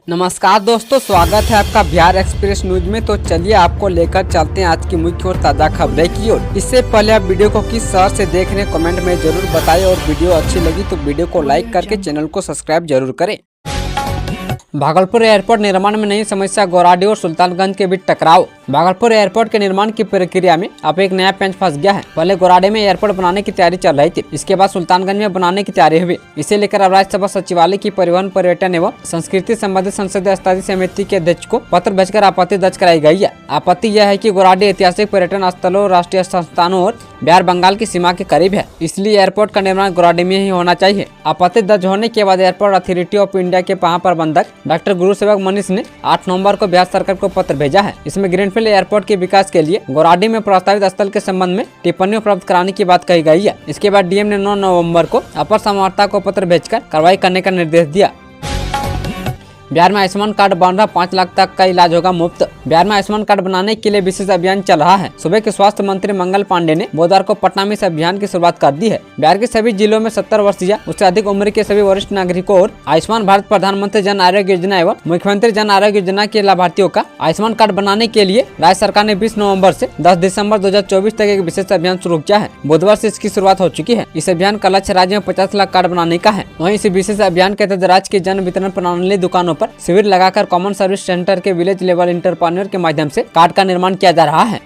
नमस्कार दोस्तों, स्वागत है आपका बिहार एक्सप्रेस न्यूज में। तो चलिए आपको लेकर चलते हैं आज की मुख्य और ताज़ा खबरें की ओर। इससे पहले आप वीडियो को किस शहर से देख रहे हैं कमेंट में जरूर बताएं और वीडियो अच्छी लगी तो वीडियो को लाइक करके चैनल को सब्सक्राइब जरूर करें। भागलपुर एयरपोर्ट निर्माण में नई समस्या, गोराडीह और सुल्तानगंज के बीच टकराव। भागलपुर एयरपोर्ट के निर्माण की प्रक्रिया में अब एक नया पेंच फंस गया है। पहले गोराडीह में एयरपोर्ट बनाने की तैयारी चल रही थी, इसके बाद सुल्तानगंज में बनाने की तैयारी हुई। इसे लेकर अब राज्यसभा सचिवालय की परिवहन, पर्यटन एवं संस्कृति संबंधित संसदीय स्थायी समिति के अध्यक्ष को पत्र भेजकर आपत्ति दर्ज कराई गई है। आपत्ति यह है कि गोराडीह ऐतिहासिक पर्यटन स्थलों, राष्ट्रीय संस्थानों और बिहार बंगाल की सीमा के करीब है, इसलिए एयरपोर्ट का निर्माण गोराडीह में ही होना चाहिए। आपत्ति दर्ज होने के बाद एयरपोर्ट अथॉरिटी ऑफ इंडिया के महाप्रबंधक डॉक्टर गुरुसेवक मनीष ने 8 नवंबर को बिहार सरकार को पत्र भेजा है। इसमें ग्रीनफील्ड एयरपोर्ट के विकास के लिए गोराडीह में प्रस्तावित स्थल के संबंध में टिप्पणियों प्राप्त कराने की बात कही गई है। इसके बाद डीएम ने 9 नवंबर को अपर संवाददाता को पत्र भेजकर कार्रवाई करने का निर्देश दिया। बिहार में आयुष्मान कार्ड बन रहा, 5 लाख तक का इलाज होगा मुफ्त। बिहार में आयुष्मान कार्ड बनाने के लिए विशेष अभियान चल रहा है। सुबह के स्वास्थ्य मंत्री मंगल पांडे ने बुधवार को पटना में इस अभियान की शुरुआत कर दी है। बिहार के सभी जिलों में 70 वर्ष या उससे अधिक उम्र के सभी वरिष्ठ नागरिकों और आयुष्मान भारत प्रधानमंत्री जन आरोग्य योजना एवं मुख्यमंत्री जन आरोग्य योजना के लाभार्थियों का आयुष्मान कार्ड बनाने के लिए राज्य सरकार ने 20 नवम्बर से 10 दिसम्बर 2024 तक एक विशेष अभियान शुरू किया है। बुधवार से इसकी शुरुआत हो चुकी है। इस अभियान का लक्ष्य राज्य में 50 लाख कार्ड बनाने का है। वहीं इस विशेष अभियान के तहत राज्य के जन वितरण प्रणाली दुकानों पर शिविर लगाकर कॉमन सर्विस सेंटर के विलेज लेवल इंटरप्रेन्योर के माध्यम से कार्ड का निर्माण किया जा रहा है।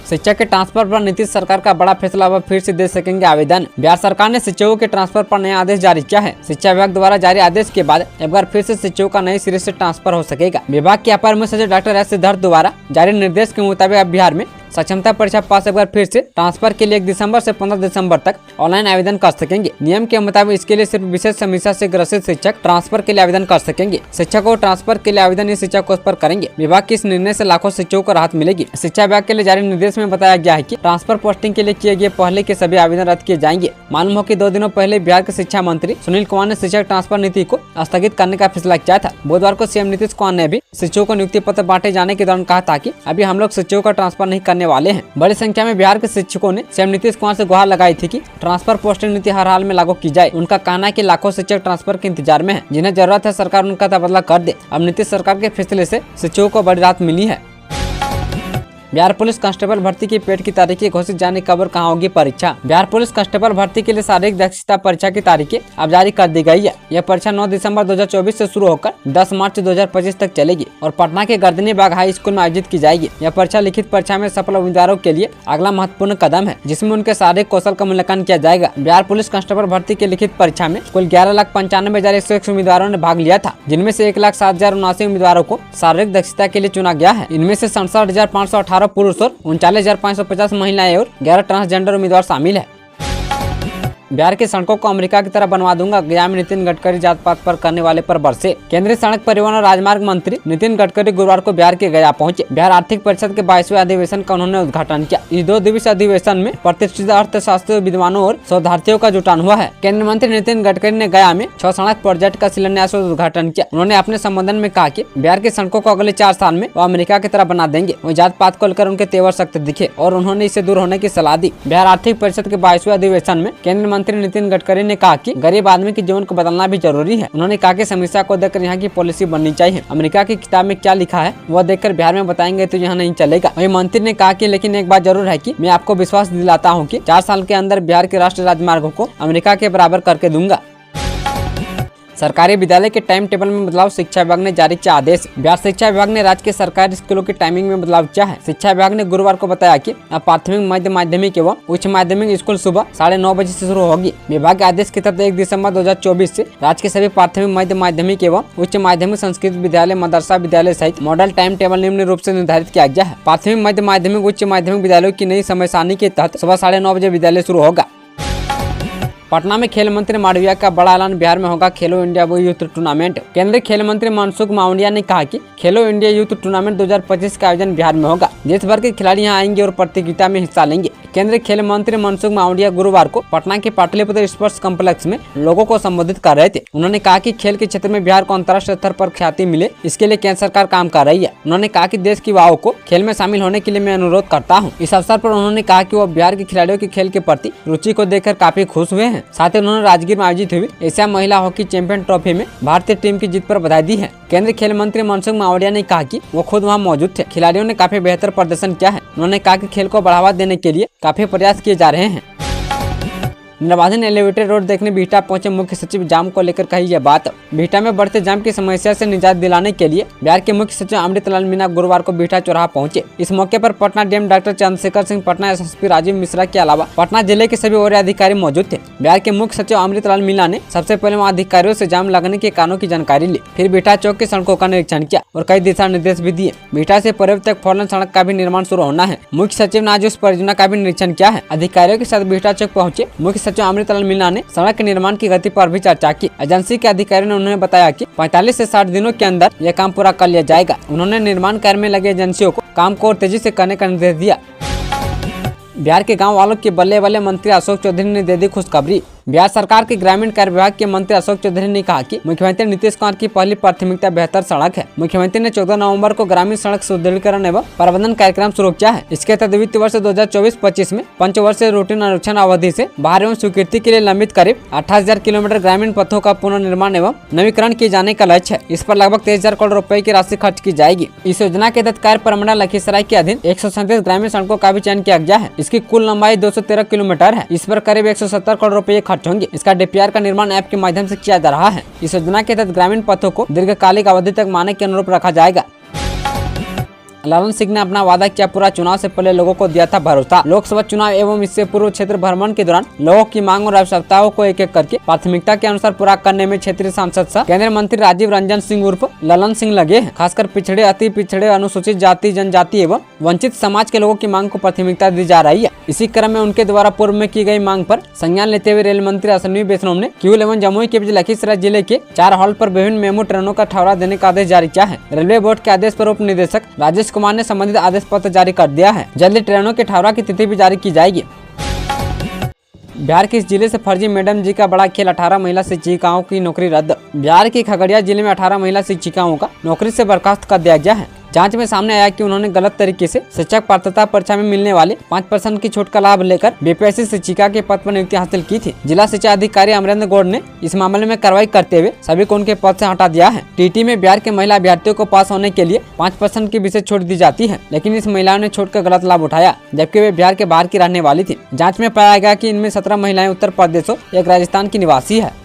शिक्षा के ट्रांसफर पर नीतीश सरकार का बड़ा फैसला, अब फिर से दे सकेंगे आवेदन। बिहार सरकार ने शिक्षकों के ट्रांसफर पर नया आदेश जारी किया है। शिक्षा विभाग द्वारा जारी आदेश के बाद एक बार फिर से शिक्षकों का नए सिरे से ट्रांसफर हो सकेगा। विभाग के अपर मुख्य सचिव डॉक्टर एस सिद्धार्थ द्वारा जारी निर्देश के मुताबिक अब बिहार में सक्षमता परीक्षा पास एक बार फिर से ट्रांसफर के लिए 1 दिसंबर से 15 दिसंबर तक ऑनलाइन आवेदन कर सकेंगे। नियम के मुताबिक इसके लिए सिर्फ विशेष समस्या से ग्रसित शिक्षक ट्रांसफर के लिए आवेदन कर सकेंगे। शिक्षकों ट्रांसफर के लिए आवेदन इस शिक्षा कोष पर करेंगे। विभाग के इस निर्णय से लाखों शिक्षकों को राहत मिलेगी। शिक्षा विभाग के लिए जारी निर्देश में बताया गया है कि ट्रांसफर पोस्टिंग के लिए किए गए पहले के सभी आवेदन रद्द किए जाएंगे। मालूम हो कि 2 दिनों पहले बिहार के शिक्षा मंत्री सुनील कुमार ने शिक्षक ट्रांसफर नीति को स्थगित करने का फैसला किया था। बुधवार को सीएम नीतीश कुमार ने भी शिक्षकों को नियुक्ति पत्र बांटे जाने के दौरान कहा था कि अभी हम लोग शिक्षकों का ट्रांसफर नहीं करने वाले हैं। बड़ी संख्या में बिहार के शिक्षकों ने सीएम नीतीश कुमार से गुहार लगाई थी कि ट्रांसफर पोस्टिंग नीति हर हाल में लागू की जाए। उनका कहना है कि लाखों शिक्षक ट्रांसफर के इंतजार में हैं, जिन्हें जरूरत है सरकार उनका तबादला कर दे। अब नीतीश सरकार के फैसले से शिक्षकों को बड़ी राहत मिली है। बिहार पुलिस कांस्टेबल भर्ती की पेड की तारीखें घोषित, जाने कब और कहां होगी परीक्षा। बिहार पुलिस कांस्टेबल भर्ती के लिए शारीरिक दक्षता परीक्षा की तारीखें अब जारी कर दी गई है। यह परीक्षा 9 दिसंबर 2024 से शुरू होकर 10 मार्च 2025 तक चलेगी और पटना के गर्दनी बाग हाई स्कूल में आयोजित की जाएगी। यह परीक्षा लिखित परीक्षा में सफल उम्मीदवारों के लिए अगला महत्वपूर्ण कदम है, जिसमें उनके शारीरिक कौशल का मूल्यांकन किया जाएगा। बिहार पुलिस कांस्टेबल भर्ती की लिखित परीक्षा में कुल 11,95,101 उम्मीदवारों ने भाग लिया था, जिनमें से 1,07,079 उम्मीदवारों को शारीरिक दक्षता के लिए चुना गया है। इनमें से 67,518 पुरुष और 39,550 महिलाएं और 11 ट्रांसजेंडर उम्मीदवार शामिल है। बिहार की सड़कों को अमेरिका की तरह बनवा दूंगा, गया में नितिन गडकरी जात पात पर करने वाले पर बरसे। केंद्रीय सड़क परिवहन और राजमार्ग मंत्री नितिन गडकरी गुरुवार को बिहार के गया पहुंचे। बिहार आर्थिक परिषद के 22वें अधिवेशन का उन्होंने उद्घाटन किया। इस 2 दिवसीय अधिवेशन में प्रतिष्ठित अर्थशास्त्री, विद्वानों और शोधार्थियों का जुटान हुआ है। केंद्रीय मंत्री नितिन गडकरी ने गया में 6 सड़क प्रोजेक्ट का शिलान्यास और उद्घाटन किया। उन्होंने अपने संबोधन में कहा कि बिहार की सड़कों को अगले 4 साल में वो अमेरिका की तरह बना देंगे। वो जात पात को लेकर उनके तेवर सख्त दिखे और उन्होंने इससे दूर होने की सलाह दी। बिहार आर्थिक परिषद के 22वें अधिवेशन में केंद्रीय मंत्री नितिन गडकरी ने कहा कि गरीब आदमी के जीवन को बदलना भी जरूरी है। उन्होंने कहा कि समस्या को देखकर यहाँ की पॉलिसी बननी चाहिए। अमेरिका की किताब में क्या लिखा है वह देखकर बिहार में बताएंगे तो यहाँ नहीं चलेगा। वही मंत्री ने कहा कि लेकिन एक बात जरूर है कि मैं आपको विश्वास दिलाता हूँ कि 4 साल के अंदर बिहार के राष्ट्रीय राजमार्गों को अमेरिका के बराबर करके दूंगा। सरकारी विद्यालय के टाइम टेबल में बदलाव, शिक्षा विभाग ने जारी किया आदेश। बिहार शिक्षा विभाग ने राज्य के सरकारी स्कूलों की टाइमिंग में बदलाव किया है। शिक्षा विभाग ने गुरुवार को बताया कि अब प्राथमिक, मध्य माध्यमिक एवं उच्च माध्यमिक स्कूल सुबह 9:30 बजे से शुरू होगी। विभाग के आदेश के तहत 1 दिसंबर 2024 से राज्य के सभी प्राथमिक, मध्य माध्यमिक एवं उच्च माध्यमिक संस्कृत विद्यालय, मदरसा विद्यालय सहित मॉडल टाइम टेबल निम्न रूप से निर्धारित किया गया है। प्राथमिक, मध्य माध्यमिक, उच्च माध्यमिक विद्यालयों की नई समय सारणी के तहत सुबह 9:30 बजे विद्यालय शुरू होगा। पटना में खेल मंत्री मांडविया का बड़ा ऐलान, बिहार में होगा खेलो इंडिया यूथ टूर्नामेंट। केंद्रीय खेल मंत्री मनसुख मांडविया ने कहा कि खेलो इंडिया यूथ टूर्नामेंट 2025 का आयोजन बिहार में होगा। देश भर के खिलाड़ी यहां आएंगे और प्रतियोगिता में हिस्सा लेंगे। केंद्रीय खेल मंत्री मनसुख मांडविया गुरुवार को पटना के पाटलिपुत्र स्पोर्ट्स कॉम्प्लेक्स में लोगों को संबोधित कर रहे थे। उन्होंने कहा कि खेल के क्षेत्र में बिहार को अंतर्राष्ट्रीय स्तर पर ख्याति मिले, इसके लिए केंद्र सरकार काम कर रही है। उन्होंने कहा कि देश की युवाओं को खेल में शामिल होने के लिए मैं अनुरोध करता हूँ। इस अवसर पर उन्होंने कहा कि वो बिहार के खिलाड़ियों के खेल के प्रति रुचि को देखकर काफी खुश हुए हैं। हैं। साथ ही उन्होंने राजगीर में आयोजित हुई एशिया महिला हॉकी चैंपियन ट्रॉफी में भारतीय टीम की जीत पर बधाई दी है। केंद्रीय खेल मंत्री मनसुख मांडविया ने कहा कि वो खुद वहां मौजूद थे। खिलाड़ियों ने काफी बेहतर प्रदर्शन किया है। उन्होंने कहा कि खेल को बढ़ावा देने के लिए काफी प्रयास किए जा रहे हैं। निर्बाधन एलिवेटेड रोड देखने बिहटा पहुंचे मुख्य सचिव जाम को लेकर कही यह बात। बिहटा में बढ़ते जाम की समस्या से निजात दिलाने के लिए बिहार के मुख्य सचिव अमृतलाल मीणा गुरुवार को बिहटा चौराहा पहुंचे। इस मौके पर Patna DM doctor Chandrashekhar Singh, Patna SSP Rajeev Mishra के अलावा पटना जिले के सभी वरीय अधिकारी मौजूद थे। बिहार के मुख्य सचिव अमृतलाल मीणा ने सबसे पहले वहाँ अधिकारियों से जाम लगने के कारणों की जानकारी ली, फिर बिहटा चौक की सड़कों का निरीक्षण किया और कई दिशा निर्देश भी दिए। बिहटा से पर्वत तक 4 लेन सड़क का भी निर्माण शुरू होना है। मुख्य सचिव ने आज उस परियोजना का भी निरीक्षण किया है। अधिकारियों के साथ बिहटा चौक पहुंचे मुख्य सचिव अमृतलाल मीणा ने सड़क के निर्माण की गति पर भी चर्चा की। एजेंसी के अधिकारियों ने उन्हें बताया कि 45 से 60 दिनों के अंदर यह काम पूरा कर लिया जाएगा। उन्होंने निर्माण कार्य में लगे एजेंसियों को काम को और तेजी से करने का निर्देश दिया। बिहार के गांव वालों के बल्ले बल्ले मंत्री अशोक चौधरी ने दे दी खुशखबरी। बिहार सरकार के ग्रामीण कार्य विभाग के मंत्री अशोक चौधरी ने कहा कि मुख्यमंत्री नीतीश कुमार की पहली प्राथमिकता बेहतर सड़क है। मुख्यमंत्री ने 14 नवंबर को ग्रामीण सड़क सुदृढ़ीकरण एवं प्रबंधन कार्यक्रम शुरू किया है। इसके तहत वित्त वर्ष 2024-25 में पंचवर्षीय रूटीन अनुरक्षण अवधि से बाहर एवं स्वीकृति के लिए लंबित करीब 28,000 किलोमीटर ग्रामीण पथों का पुनर्निर्माण एवं नवीकरण किए जाने का लक्ष्य है। इस पर लगभग 23,000 करोड़ रुपए की राशि खर्च की जाएगी। इस योजना के तहत कार्य प्रमंडल लखीसराय के अधीन 137 ग्रामीण सड़कों का भी चयन किया गया है। इसकी कुल लंबाई 213 किलोमीटर है। इस पर करीब 170 करोड़ रुपए खर्च होंगे। इसका डीपीआर का निर्माण ऐप के माध्यम से किया जा रहा है। इस योजना के तहत ग्रामीण पथों को दीर्घकालिक अवधि तक मानक के अनुरूप रखा जाएगा। ललन सिंह ने अपना वादा किया पूरा। चुनाव से पहले लोगों को दिया था भरोसा। लोकसभा चुनाव एवं इससे पूर्व क्षेत्र भ्रमण के दौरान लोगों की मांग और आवश्यकताओं को एक एक करके प्राथमिकता के अनुसार पूरा करने में क्षेत्रीय सांसद सह केंद्रीय मंत्री राजीव रंजन सिंह उर्फ ललन सिंह लगे हैं। खासकर पिछड़े, अति पिछड़े, अनुसूचित जाति, जनजाति एवं वंचित समाज के लोगों की मांग को प्राथमिकता दी जा रही है। इसी क्रम में उनके द्वारा पूर्व में की गई मांग पर संज्ञान लेते हुए रेल मंत्री अश्विनी वैष्णव ने किऊल एवं जमुई के बीच लखीसराय जिले के 4 हॉल पर विभिन्न मेमू ट्रेनों का ठहरा देने का आदेश जारी किया है। रेलवे बोर्ड के आदेश पर उप निदेशक राजेश कुमार ने संबंधित आदेश पत्र जारी कर दिया है। जल्दी ट्रेनों के ठहरा की तिथि भी जारी की जाएगी। बिहार के इस जिले से फर्जी मैडम जी का बड़ा खेल। 18 महिला शिक्षिकाओं की नौकरी रद्द। बिहार के खगड़िया जिले में 18 महिला शिक्षिकाओं का नौकरी से बर्खास्त कर दिया गया है। जांच में सामने आया कि उन्होंने गलत तरीके से शिक्षक पात्रता परीक्षा में मिलने वाले 5% की छूट का लाभ लेकर बीपीएससी शिक्षिका के पद पर नियुक्ति हासिल की थी। जिला शिक्षा अधिकारी अमरेंद्र गौड़ ने इस मामले में कार्रवाई करते हुए सभी को उनके पद से हटा दिया है। टीटी में बिहार के महिला अभ्यर्थियों को पास होने के लिए 5% की विशेष छूट दी जाती है, लेकिन इस महिलाओं ने छूट का गलत लाभ उठाया, जबकि वे बिहार के बाहर की रहने वाली थी। जाँच में पाया गया कि इनमें 17 महिलाएं उत्तर प्रदेश और 1 राजस्थान की निवासी है।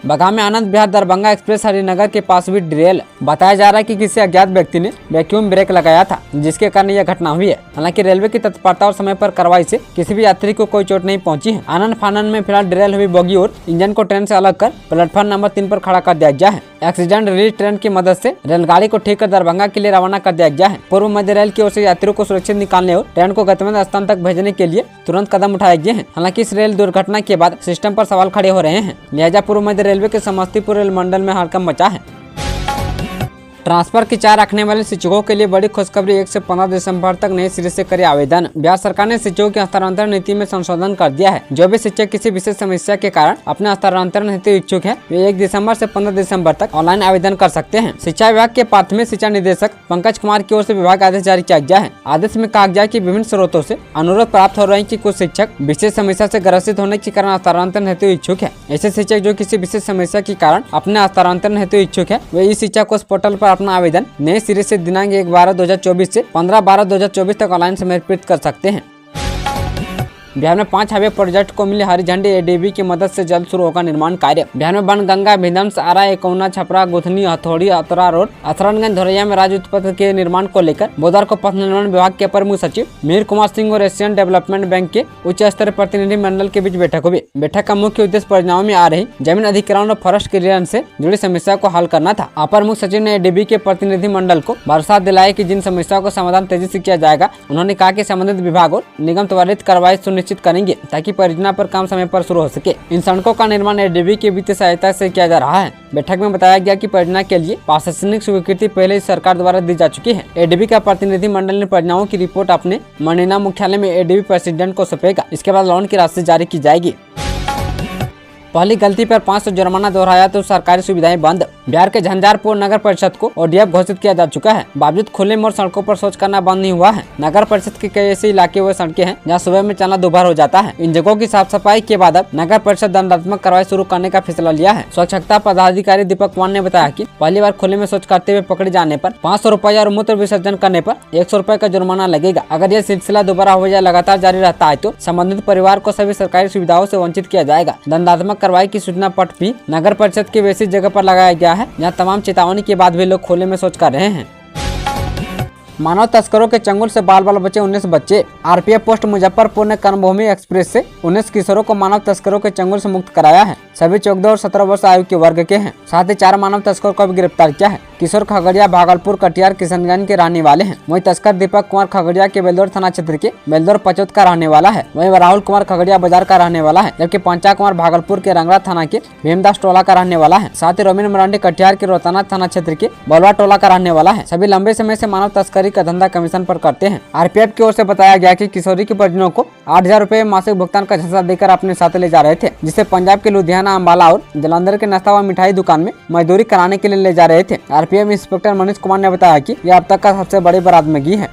बगहा में आनंद विहार दरभंगा एक्सप्रेस हरिनगर के पास हुई डिरेल। बताया जा रहा है कि किसी अज्ञात व्यक्ति ने वैक्यूम ब्रेक लगाया था, जिसके कारण यह घटना हुई है। हालांकि रेलवे की तत्परता और समय पर कार्रवाई से किसी भी यात्री को कोई चोट नहीं पहुंची है। आनंद फानन में फिलहाल डिरेल हुई बोगी और इंजन को ट्रेन से अलग कर प्लेटफॉर्म नंबर 3 पर खड़ा कर दिया गया है। एक्सीडेंट रिलीज ट्रेन की मदद से रेलगाड़ी को ठीक कर दरभंगा के लिए रवाना कर दिया गया है। पूर्व मध्य रेल की ओर से यात्रियों को सुरक्षित निकालने और ट्रेन को गंतव्य स्थान तक भेजने के लिए तुरंत कदम उठाए गए हैं। हालांकि इस रेल दुर्घटना के बाद सिस्टम पर सवाल खड़े हो रहे हैं। लिहाजा पूर्व मध्य रेलवे के समस्तीपुर रेल मंडल में हड़कंप मचा है। ट्रांसफर की चाह रखने वाले शिक्षकों के लिए बड़ी खुशखबरी। 1 से 15 दिसंबर तक नए सिरे से करे आवेदन। बिहार सरकार ने शिक्षकों की हस्तांतरण नीति में संशोधन कर दिया है। जो भी शिक्षक किसी विशेष समस्या के कारण अपने हस्तांतरण हेतु इच्छुक है, वे 1 दिसंबर से 15 दिसंबर तक ऑनलाइन आवेदन कर सकते हैं। शिक्षा विभाग के प्राथमिक शिक्षा निदेशक पंकज कुमार की ओर से विभाग आदेश जारी किया गया है। आदेश में कहा गया कि विभिन्न स्रोतों से अनुरोध प्राप्त हो रहे हैं कि कुछ शिक्षक विशेष समस्या से ग्रसित होने के कारण हस्तांतरण हेतु इच्छुक है। ऐसे शिक्षक जो किसी विशेष समस्या के कारण अपने हस्तांतरण हेतु इच्छुक है, वे इस शिक्षा कोष पोर्टल पर अपना आवेदन नए सिरे से दिनांक 1/12/2024 से 15/12/2024 तक ऑनलाइन समर्पित कर सकते हैं। बिहार में 5 हाईवे प्रोजेक्ट को मिली हरी झंडी। एडीबी की मदद से जल्द शुरू होगा निर्माण कार्य। बिहार में बनगंगा, भिंदमस, आरा, एकौना, छपरा, गुथनी, हथौड़ी, अतरा रोड, असरनगंज, धोरैया में राज्य उत्पत्ति के निर्माण को लेकर बुधवार को पथ निर्माण विभाग के अपर मुख्य सचिव मिहिर कुमार सिंह और एशियन डेवलपमेंट बैंक के उच्च स्तरीय प्रतिनिधि मंडल के बीच बैठक हुई। बैठक का मुख्य उद्देश्य परियोजनाओं में आ रही जमीन अधिग्रहण और फॉरेस्ट क्लियरेंस से जुड़ी समस्या को हल करना था। अपर मुख्य सचिव ने एडीबी के प्रतिनिधि मंडल को भरोसा दिलाया कि जिन समस्याओं का समाधान तेजी से किया जाएगा, उन्होंने कहा कि संबंधित विभाग और निगम त्वरित कार्रवाई सुनिश्चित करेंगे ताकि परियोजना पर काम समय पर शुरू हो सके। इन सड़कों का निर्माण एडीबी की वित्तीय सहायता से किया जा रहा है। बैठक में बताया गया कि परियोजना के लिए प्रशासनिक स्वीकृति पहले ही सरकार द्वारा दी जा चुकी है। एडीबी का प्रतिनिधि मंडल ने परियोजनाओं की रिपोर्ट अपने मनीना मुख्यालय में एडीबी प्रेसिडेंट को सौंपेगा। इसके बाद लोन की राशि जारी की जाएगी। पहली गलती पर 500 जुर्माना दोहराया तो सरकारी सुविधाएं बंद। बिहार के झंझारपुर नगर परिषद को ओडीएफ घोषित किया जा चुका है। बावजूद खुले में और सड़कों पर शौच करना बंद नहीं हुआ है। नगर परिषद के कई ऐसे इलाके व सड़कें हैं जहाँ सुबह में चलना दोपहर हो जाता है। इन जगहों की साफ सफाई के बाद अब नगर परिषद दंडात्मक कार्रवाई शुरू करने का फैसला लिया है। स्वच्छता पदाधिकारी दीपक कुमार ने बताया कि पहली बार खुले में शौच करते हुए पकड़े जाने पर 500 रुपए और मूत्र विसर्जन करने पर 100 रुपए का जुर्माना लगेगा। अगर यह सिलसिला दोबारा हो या लगातार जारी रहता है तो संबंधित परिवार को सभी सरकारी सुविधाओं से वंचित किया जाएगा। दंडात्मक कार्रवाई की सूचना पट भी नगर परिषद की वैसी जगह पर लगाया गया है जहाँ तमाम चेतावनी के बाद भी लोग खुले में शौच कर रहे हैं। मानव तस्करों के चंगुल से बाल बाल बचे 19 बच्चे। आरपीएफ पोस्ट मुजफ्फरपुर ने कर्मभूमि एक्सप्रेस से 19 किशोरों को मानव तस्करों के चंगुल से मुक्त कराया है। सभी 14 और 17 वर्ष आयु के वर्ग के हैं। साथ ही 4 मानव तस्करों को भी गिरफ्तार किया है। किशोर खगड़िया, भागलपुर, कटिहार, किशनगंज के रहने वाले हैं। वहीं तस्कर दीपक कुमार खगड़िया के बेलदौर थाना क्षेत्र के बेलदौर पचौत का रहने वाला है। वहीं राहुल कुमार खगड़िया बाजार का रहने वाला है, जबकि पंचा कुमार भागलपुर के रंगरा थाना के भीमदास टोला का रहने वाला है। साथ ही रोमिन मरांडी कटिहार के रोहताना थाना क्षेत्र के बलवा टोला का रहने वाला है। सभी लंबे समय से मानव तस्करी का धंधा कमीशन पर करते हैं। आरपीएफ की ओर से बताया गया कि किशोरी के परिजनों को 8,000 रुपए मासिक भुगतान का झांसा देकर अपने साथ ले जा रहे थे, जिसे पंजाब के लुधियाना, अम्बाला और जलंधर के नाश्ता व मिठाई दुकान में मजदूरी कराने के लिए ले जा रहे थे। आरपीएफ इंस्पेक्टर मनीष कुमार ने बताया कि यह अब तक का सबसे बड़ी बरामदगी है।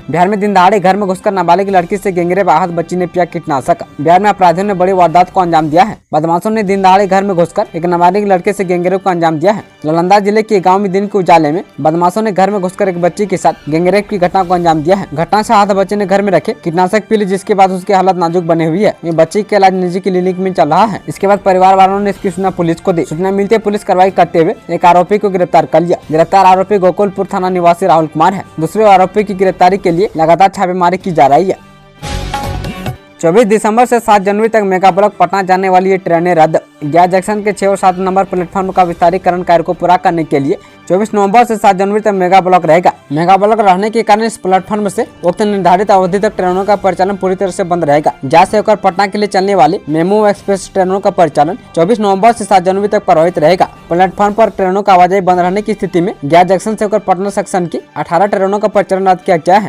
बिहार में दिन दहाड़े घर में घुसकर नाबालिग लड़की से गैंगरेप, आहत बच्ची ने पिया कीटनाशक। बिहार में अपराधियों ने बड़ी वारदात को अंजाम दिया है। बदमाशों ने दिन दहाड़े घर में घुसकर एक नाबालिग लड़के से गैंगरेप को अंजाम दिया है। नालंदा जिले के गांव में दिन के उजाले में बदमाशों ने घर में घुसकर एक बच्ची के साथ गैंगरेप की घटना को अंजाम दिया है। घटना से आहत बच्चे ने घर में रखे कीटनाशक पी ली, जिसके बाद उसकी हालत नाजुक बनी हुई है। ये बच्ची का इलाज निजी क्लिनिक में चल रहा है। इसके बाद परिवार वालों ने इसकी सूचना पुलिस को दी। सूचना मिलते पुलिस कार्रवाई करते हुए एक आरोपी को गिरफ्तार कर लिया। गिरफ्तार आरोपी गोकुलपुर थाना निवासी राहुल कुमार है। दूसरे आरोपी की गिरफ्तारी के लिए लगातार छापेमारी की जा रही है। 24 दिसंबर से 7 जनवरी तक मेगा ब्लॉक पटना जाने वाली ये ट्रेनें रद्द। गया जंक्शन के 6 और 7 नंबर प्लेटफॉर्म का विस्तारीकरण कार्य को पूरा करने के लिए 24 नवंबर से 7 जनवरी तक मेगा ब्लॉक रहेगा। मेगा ब्लॉक रहने के कारण इस प्लेटफॉर्म से उक्त निर्धारित अवधि तक ट्रेनों का परिचालन पूरी तरह से बंद रहेगा। जहाँ से होकर पटना के लिए चलने वाली मेमू एक्सप्रेस ट्रेनों का परिचालन 24 नवंबर से 7 जनवरी तक प्रभावित रहेगा। प्लेटफॉर्म पर ट्रेनों का आवाजाही बंद रहने की स्थिति में गया जंक्शन से होकर पटना सेक्शन की 18 ट्रेनों का परिचालन रद्द किया गया है।